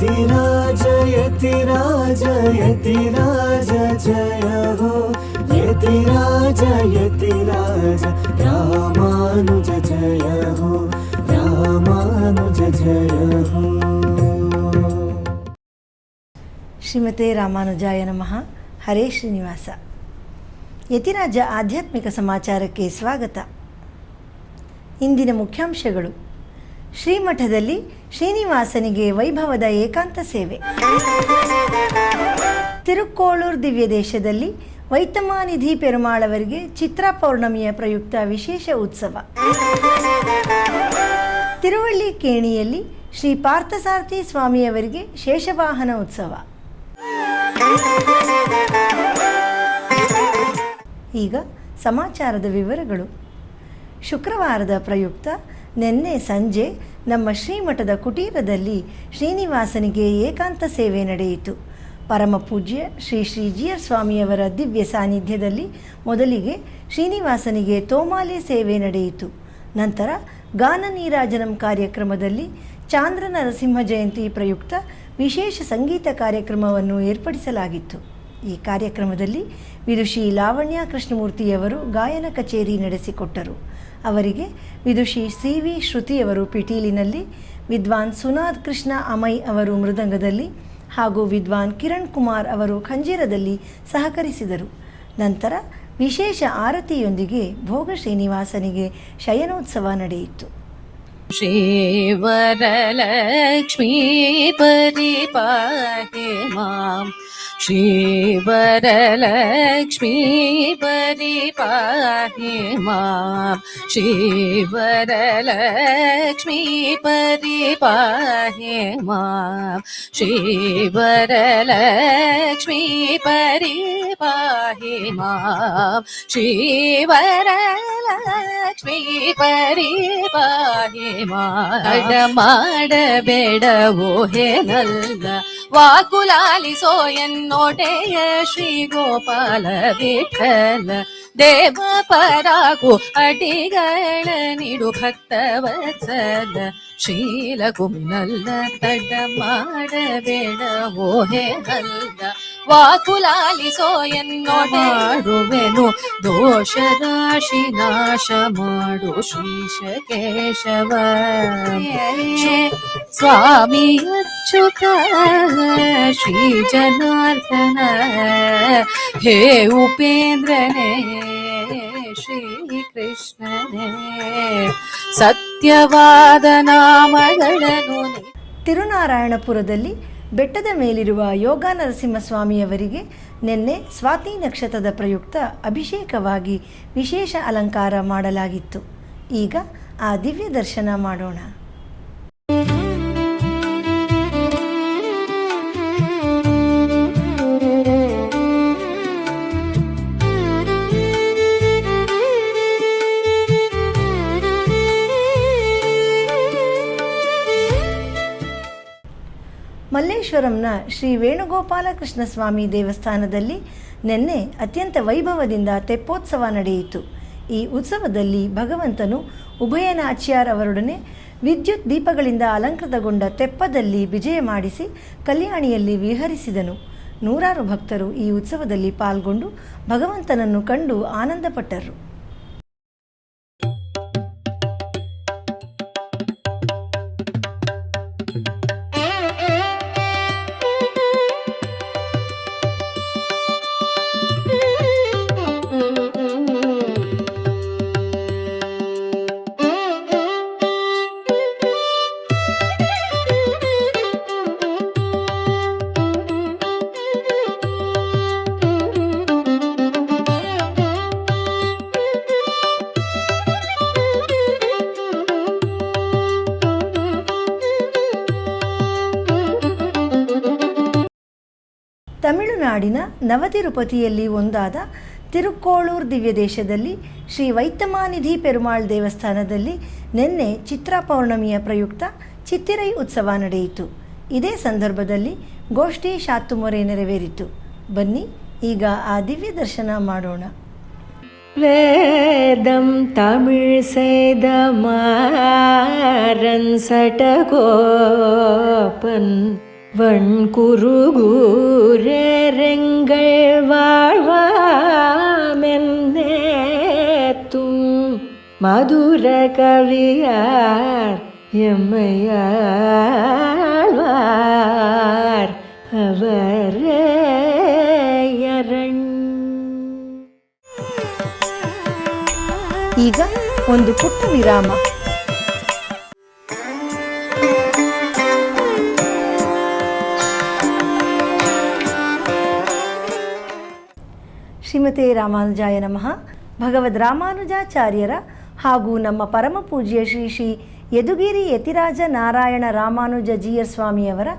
यतिराज यतिराज यतिराज जय हो यतिराज यतिराज रामानुज जय हो रामानुज जय हो। ಶ್ರೀಮತೆ ರಾಮಾನುಜಾಯ ನಮಃ. ಹರೇ ಶ್ರೀನಿವಾಸ. ಯತಿರಾಜ ಆಧ್ಯಾತ್ಮಿಕ ಸಮಾಚಾರಕ್ಕೆ ಸ್ವಾಗತ. ಇಂದಿನ ಮುಖ್ಯಾಂಶಗಳು: ಶ್ರೀಮಠದಲ್ಲಿ ಶ್ರೀನಿವಾಸನಿಗೆ ವೈಭವದ ಏಕಾಂತ ಸೇವೆ. ತಿರುಕ್ಕೋಳೂರು ದಿವ್ಯ ದೇಶದಲ್ಲಿ ವೈತಮಾನಿಧಿ ಪೆರುಮಾಳ್ ಅವರಿಗೆ ಚಿತ್ರಾ ಪೌರ್ಣಮಿಯ ಪ್ರಯುಕ್ತ ವಿಶೇಷ ಉತ್ಸವ. ತಿರುವಳ್ಳಿ ಕೇಣಿಯಲ್ಲಿ ಶ್ರೀ ಪಾರ್ಥಸಾರಥಿ ಸ್ವಾಮಿಯವರಿಗೆ ಶೇಷವಾಹನ ಉತ್ಸವ. ಈಗ ಸಮಾಚಾರದ ವಿವರಗಳು. ಶುಕ್ರವಾರದ ಪ್ರಯುಕ್ತ ನಿನ್ನೆ ಸಂಜೆ ನಮ್ಮ ಶ್ರೀಮಠದ ಕುಟೀರದಲ್ಲಿ ಶ್ರೀನಿವಾಸನಿಗೆ ಏಕಾಂತ ಸೇವೆ ನಡೆಯಿತು. ಪರಮ ಪೂಜ್ಯ ಶ್ರೀ ಶ್ರೀ ಜಿಯರ್ ಸ್ವಾಮಿಯವರ ದಿವ್ಯ ಸಾನ್ನಿಧ್ಯದಲ್ಲಿ ಮೊದಲಿಗೆ ಶ್ರೀನಿವಾಸನಿಗೆ ತೋಮಾಲೆ ಸೇವೆ ನಡೆಯಿತು. ನಂತರ ಗಾನ ನೀರಾಜನಂ ಕಾರ್ಯಕ್ರಮದಲ್ಲಿ ಚಾಂದ್ರ ನರಸಿಂಹ ಜಯಂತಿ ಪ್ರಯುಕ್ತ ವಿಶೇಷ ಸಂಗೀತ ಕಾರ್ಯಕ್ರಮವನ್ನು ಏರ್ಪಡಿಸಲಾಗಿತ್ತು. ಈ ಕಾರ್ಯಕ್ರಮದಲ್ಲಿ ವಿದುಷಿ ಲಾವಣ್ಯ ಕೃಷ್ಣಮೂರ್ತಿಯವರು ಗಾಯನ ಕಚೇರಿ ನಡೆಸಿಕೊಟ್ಟರು. ಅವರಿಗೆ ವಿದುಷಿ ಸಿ ವಿ ಶ್ರುತಿಯವರು ಪಿಟೀಲಿನಲ್ಲಿ, ವಿದ್ವಾನ್ ಸುನಾದ್ ಕೃಷ್ಣ ಅಮೈ ಅವರು ಮೃದಂಗದಲ್ಲಿ ಹಾಗೂ ವಿದ್ವಾನ್ ಕಿರಣ್ ಕುಮಾರ್ ಅವರು ಖಂಜೀರದಲ್ಲಿ ಸಹಕರಿಸಿದರು. ನಂತರ ವಿಶೇಷ ಆರತಿಯೊಂದಿಗೆ ಭೋಗ ಶ್ರೀನಿವಾಸನಿಗೆ ಶಯನೋತ್ಸವ ನಡೆಯಿತು. ಶ್ರೀವರಲಕ್ಷ್ಮೀ ಪರಿಪಾಹಿ ಮಾಂ, ಶ್ರೀವರಲಕ್ಷ್ಮೀ ಪರಿಪಾಹಿ ಮಾಂ, ಶ್ರೀವರಲಕ್ಷ್ಮೀ ಪರಿಪಾಹಿ ಮಾಂ, ಶ್ರೀವರಲಕ್ಷ್ಮೀ ಪರಿಪಾಹಿ ಮಾಂ, ಶ್ರೀವರಲಕ್ಷ್ಮೀ ಪರಿಪಾಹಿ ಮಾಡ ಮಾಡಬೇಡವೋ ಹೇನಲ್ಲ ವಾಕುಲಾಲಿಸೋ ಎನ್ನೋಡೆಯ ಶ್ರೀ ಗೋಪಾಲ ವಿಠಲ. ದೇವ ಪರಾಕು ಅಡಿಗಳ ನಿಡು ಭಕ್ತವತ್ಸಲ, ಶೀಲ ಕುಮಿನಲ್ಲ ತಡ ಮಾಡಬೇಡವೋ ಹೇನಲ್ಲ ವಾಕುಲಾಲಿಸೋ ಎನ್ನೊಡೆರುವೆನು ದೋಷ ರಾಶಿ ನಾಶ ಮಾಡು ಶ್ರೀಶ ಕೇಶವ. ಸ್ವಾಮಿ ಅಚ್ಯುತ ಶ್ರೀ ಜನಾರ್ದನ, ಹೇ ಉಪೇಂದ್ರನೇ ಶ್ರೀ ಕೃಷ್ಣನೇ, ಸತ್ಯವಾದ ನಾಮಗಳನ್ನು. ತಿರುನಾರಾಯಣಪುರದಲ್ಲಿ ಬೆಟ್ಟದ ಮೇಲಿರುವ ಯೋಗ ನರಸಿಂಹಸ್ವಾಮಿಯವರಿಗೆ ನಿನ್ನೆ ಸ್ವಾತಿ ನಕ್ಷತ್ರದ ಪ್ರಯುಕ್ತ ಅಭಿಷೇಕವಾಗಿ ವಿಶೇಷ ಅಲಂಕಾರ ಮಾಡಲಾಗಿತ್ತು. ಈಗ ಆ ದಿವ್ಯ ದರ್ಶನ ಮಾಡೋಣ. ಮಲ್ಲೇಶ್ವರಂನ ಶ್ರೀ ವೇಣುಗೋಪಾಲಕೃಷ್ಣ ಸ್ವಾಮಿ ದೇವಸ್ಥಾನದಲ್ಲಿ ನಿನ್ನೆ ಅತ್ಯಂತ ವೈಭವದಿಂದ ತೆಪ್ಪೋತ್ಸವ ನಡೆಯಿತು. ಈ ಉತ್ಸವದಲ್ಲಿ ಭಗವಂತನು ಉಭಯನಾಚ್ಯಾರ್ ಅವರೊಡನೆ ವಿದ್ಯುತ್ ದೀಪಗಳಿಂದ ಅಲಂಕೃತಗೊಂಡ ತೆಪ್ಪದಲ್ಲಿ ವಿಜಯ ಮಾಡಿಸಿ ಕಲ್ಯಾಣಿಯಲ್ಲಿ ವಿಹರಿಸಿದನು. ನೂರಾರು ಭಕ್ತರು ಈ ಉತ್ಸವದಲ್ಲಿ ಪಾಲ್ಗೊಂಡು ಭಗವಂತನನ್ನು ಕಂಡು ಆನಂದಪಟ್ಟರು. ತಮಿಳುನಾಡಿನ ನವತಿರುಪತಿಯಲ್ಲಿ ಒಂದಾದ ತಿರುಕ್ಕೋಳೂರು ದಿವ್ಯ ದೇಶದಲ್ಲಿ ಶ್ರೀ ವೈತಮಾನಿಧಿ ಪೆರುಮಾಳ್ ದೇವಸ್ಥಾನದಲ್ಲಿ ನಿನ್ನೆ ಚಿತ್ರಾ ಪೌರ್ಣಮಿಯ ಪ್ರಯುಕ್ತ ಚಿತ್ತಿರೈ ಉತ್ಸವ ನಡೆಯಿತು. ಇದೇ ಸಂದರ್ಭದಲ್ಲಿ ಗೋಷ್ಠಿ ಶಾತ್ತುಮೊರೆ ನೆರವೇರಿತು. ಬನ್ನಿ ಈಗ ಆ ದಿವ್ಯ ದರ್ಶನ ಮಾಡೋಣ. வேதம் தமிழ் செய்த மாறன் சடகோபன் வண்குருகூரெங்கள் வாழ்வாமென்னேத்தும் மதுர கவியார் எம்மையாழ்வார் அவரே ಈಗ ಒಂದು ಪುಟ್ಟ ವಿರಾಮ. ಶ್ರೀಮತೆ ರಾಮಾನುಜಾಯ ನಮಃ. ಭಗವದ್ ರಾಮಾನುಜಾಚಾರ್ಯರ ಹಾಗೂ ನಮ್ಮ ಪರಮ ಪೂಜ್ಯ ಶ್ರೀ ಶ್ರೀ ಯದುಗಿರಿ ಯತಿರಾಜ ನಾರಾಯಣ ರಾಮಾನುಜ ಜೀಯರ್ ಸ್ವಾಮಿಯವರ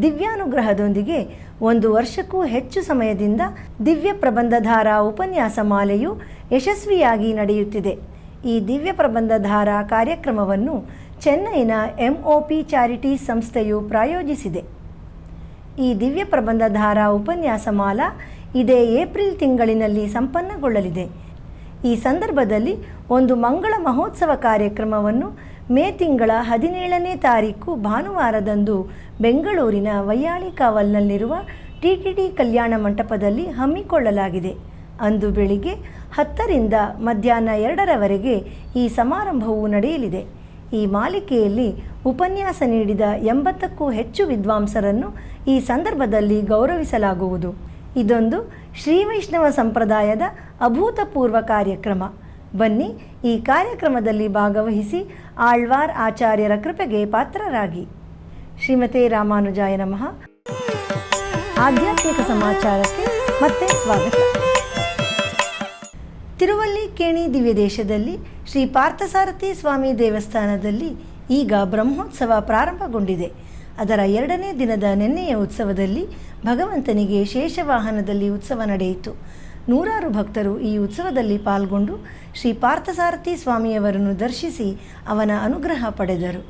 ದಿವ್ಯಾನುಗ್ರಹದೊಂದಿಗೆ 1 ವರ್ಷಕ್ಕೂ ಹೆಚ್ಚು ಸಮಯದಿಂದ ದಿವ್ಯ ಪ್ರಬಂಧಧಾರಾ ಉಪನ್ಯಾಸ ಮಾಲೆಯು ಯಶಸ್ವಿಯಾಗಿ ನಡೆಯುತ್ತಿದೆ. ಈ ದಿವ್ಯ ಪ್ರಬಂಧಧಾರಾ ಕಾರ್ಯಕ್ರಮವನ್ನು ಚೆನ್ನೈನ MOP ಚಾರಿಟೀಸ್ ಸಂಸ್ಥೆಯು ಪ್ರಾಯೋಜಿಸಿದೆ. ಈ ದಿವ್ಯ ಪ್ರಬಂಧಧಾರಾ ಉಪನ್ಯಾಸ ಮಾಲಾ ಇದೇ ಏಪ್ರಿಲ್ ತಿಂಗಳಿನಲ್ಲಿ ಸಂಪನ್ನಗೊಳ್ಳಲಿದೆ. ಈ ಸಂದರ್ಭದಲ್ಲಿ ಒಂದು ಮಂಗಳ ಮಹೋತ್ಸವ ಕಾರ್ಯಕ್ರಮವನ್ನು ಮೇ ತಿಂಗಳ 17ನೇ ತಾರೀಕು ಭಾನುವಾರದಂದು ಬೆಂಗಳೂರಿನ ವೈಯಾಳಿಕಾವಲ್ನಲ್ಲಿರುವ TTD ಕಲ್ಯಾಣ ಮಂಟಪದಲ್ಲಿ ಹಮ್ಮಿಕೊಳ್ಳಲಾಗಿದೆ. ಅಂದು ಬೆಳಿಗ್ಗೆ 10ರಿಂದ ಮಧ್ಯಾಹ್ನ 2ರವರೆಗೆ ಈ ಸಮಾರಂಭವು ನಡೆಯಲಿದೆ. ಈ ಮಾಲಿಕೆಯಲ್ಲಿ ಉಪನ್ಯಾಸ ನೀಡಿದ 80ಕ್ಕೂ ಹೆಚ್ಚು ವಿದ್ವಾಂಸರನ್ನು ಈ ಸಂದರ್ಭದಲ್ಲಿ ಗೌರವಿಸಲಾಗುವುದು. ಇದೊಂದು ಶ್ರೀ ವೈಷ್ಣವ ಸಂಪ್ರದಾಯದ ಅಭೂತಪೂರ್ವ ಕಾರ್ಯಕ್ರಮ. ಬನ್ನಿ, ಈ ಕಾರ್ಯಕ್ರಮದಲ್ಲಿ ಭಾಗವಹಿಸಿ ಆಳ್ವಾರ್ ಆಚಾರ್ಯರ ಕೃಪೆಗೆ ಪಾತ್ರರಾಗಿ. ಶ್ರೀಮತೆ ರಾಮಾನುಜಾಯ ನಮಃ. ಆಧ್ಯಾತ್ಮಿಕ ಸಮಾಚಾರಕ್ಕೆ ಮತ್ತೆ ಸ್ವಾಗತ. ತಿರುವಲ್ಲಿಕೇಣಿ ದಿವ್ಯದೇಶದಲ್ಲಿ ಶ್ರೀ ಪಾರ್ಥಸಾರಥಿ ಸ್ವಾಮಿ ದೇವಸ್ಥಾನದಲ್ಲಿ ಈಗ ಬ್ರಹ್ಮೋತ್ಸವ ಪ್ರಾರಂಭಗೊಂಡಿದೆ. ಅದರ 2ನೇ ದಿನದ ನಿನ್ನೆಯ ಉತ್ಸವದಲ್ಲಿ ಭಗವಂತನಿಗೆ ಶೇಷವಾಹನದಲ್ಲಿ ಉತ್ಸವ ನಡೆಯಿತು. ನೂರಾರು ಭಕ್ತರು ಈ ಉತ್ಸವದಲ್ಲಿ ಪಾಲ್ಗೊಂಡು ಶ್ರೀ ಪಾರ್ಥಸಾರಥಿ ಸ್ವಾಮಿಯವರನ್ನು ದರ್ಶಿಸಿ ಅವನ ಅನುಗ್ರಹ ಪಡೆದರು.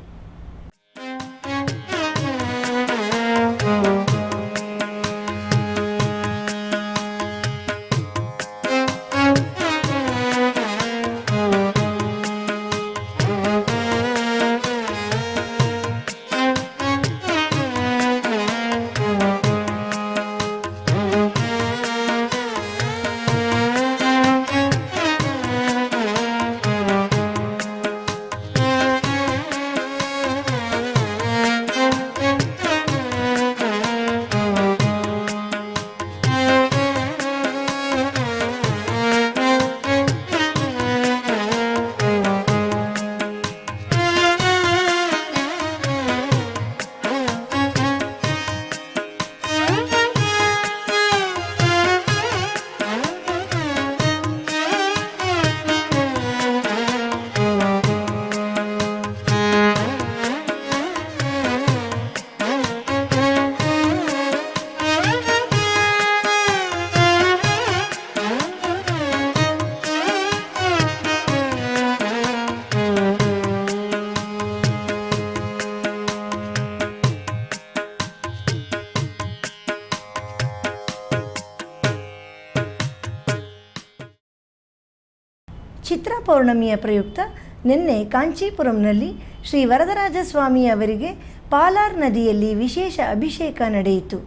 ಚಿತ್ರಾ ಪೌರ್ಣಮಿಯ ಪ್ರಯುಕ್ತ ನಿನ್ನೆ ಕಾಂಚೀಪುರಂನಲ್ಲಿ ಶ್ರೀ ವರದರಾಜ ಸ್ವಾಮಿ ಅವರಿಗೆ ಪಾಲಾರ್ ನದಿಯಲ್ಲಿ ವಿಶೇಷ ಅಭಿಷೇಕ ನಡೆಯಿತು.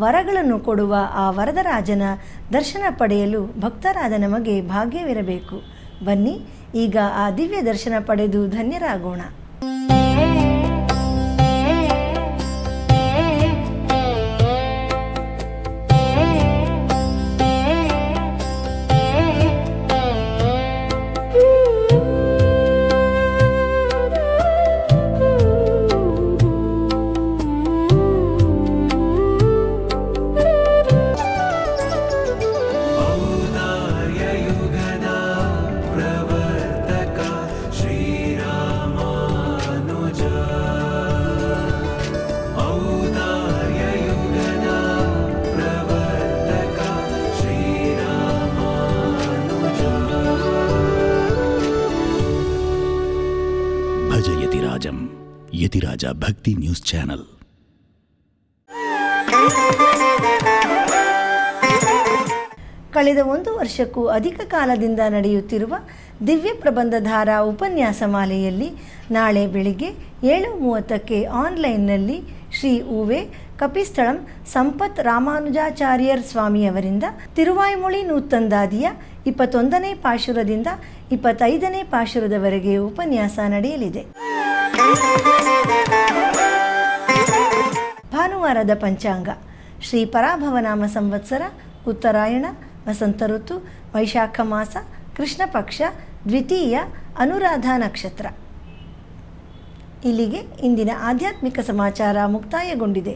ವರಗಳನ್ನು ಕೊಡುವ ಆ ವರದರಾಜನ ದರ್ಶನ ಪಡೆಯಲು ಭಕ್ತರಾದ ನಮಗೆ ಭಾಗ್ಯವಿರಬೇಕು. ಬನ್ನಿ, ಈಗ ಆ ದಿವ್ಯ ದರ್ಶನ ಪಡೆದು ಧನ್ಯರಾಗೋಣ. ಯತಿರಾಜ ಭಕ್ತಿ ನ್ಯೂಸ್ ಚಾನೆಲ್. ಕಳೆದ 1 ವರ್ಷಕ್ಕೂ ಅಧಿಕ ಕಾಲದಿಂದ ನಡೆಯುತ್ತಿರುವ ದಿವ್ಯ ಪ್ರಬಂಧಧಾರಾ ಉಪನ್ಯಾಸ ಮಾಲೆಯಲ್ಲಿ ನಾಳೆ ಬೆಳಿಗ್ಗೆ 7:30ಕ್ಕೆ ಆನ್ಲೈನ್ನಲ್ಲಿ ಶ್ರೀ ಉವೆ ಕಪಿಸ್ಥಳಂ ಸಂಪತ್ ರಾಮಾನುಜಾಚಾರ್ಯರ್ ಸ್ವಾಮಿಯವರಿಂದ ತಿರುವಾಯ್ಮೊಳಿ ನೂತ್ತಂದಾದಿಯ 21ನೇ ಪಾಶುರದಿಂದ 25ನೇ ಪಾಶುರದವರೆಗೆ ಉಪನ್ಯಾಸ ನಡೆಯಲಿದೆ. ಭಾನುವಾರದ ಪಂಚಾಂಗ. ಶ್ರೀ ಪರಾಭವನಾಮ ಸಂವತ್ಸರ, ಉತ್ತರಾಯಣ, ವಸಂತ ಋತು, ವೈಶಾಖ ಮಾಸ, ಕೃಷ್ಣ ಪಕ್ಷ, ದ್ವಿತೀಯ, ಅನುರಾಧ ನಕ್ಷತ್ರ. ಇಲ್ಲಿಗೆ ಇಂದಿನ ಆಧ್ಯಾತ್ಮಿಕ ಸಮಾಚಾರ ಮುಕ್ತಾಯಗೊಂಡಿದೆ.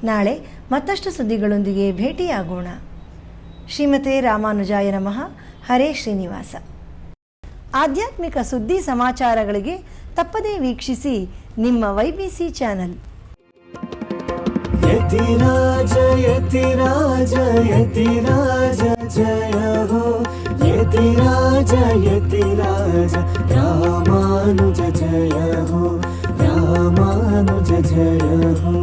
ನಾಳೆ ಮತ್ತಷ್ಟು ಸುದ್ದಿಗಳೊಂದಿಗೆ ಭೇಟಿಯಾಗೋಣ. ಶ್ರೀಮತೆ ರಾಮಾನುಜಾಯ ನಮಃ. ಹರೇ ಶ್ರೀನಿವಾಸ. ಆಧ್ಯಾತ್ಮಿಕ ಸುದ್ದಿ ಸಮಾಚಾರಗಳಿಗೆ ತಪ್ಪದೇ ವೀಕ್ಷಿಸಿ ನಿಮ್ಮ YBC ಚಾನಲ್. ಯತಿರಾಜ ಯತಿರಾಜ ಯತಿರಾಜ ಜಯ ಹೋ, ಯತಿರಾಜ ಯತಿರಾಜ ರಾಮಾನುಜ ಜಯ ಹೋ, ರಾಮಾನುಜ ಜಯ ಹೋ.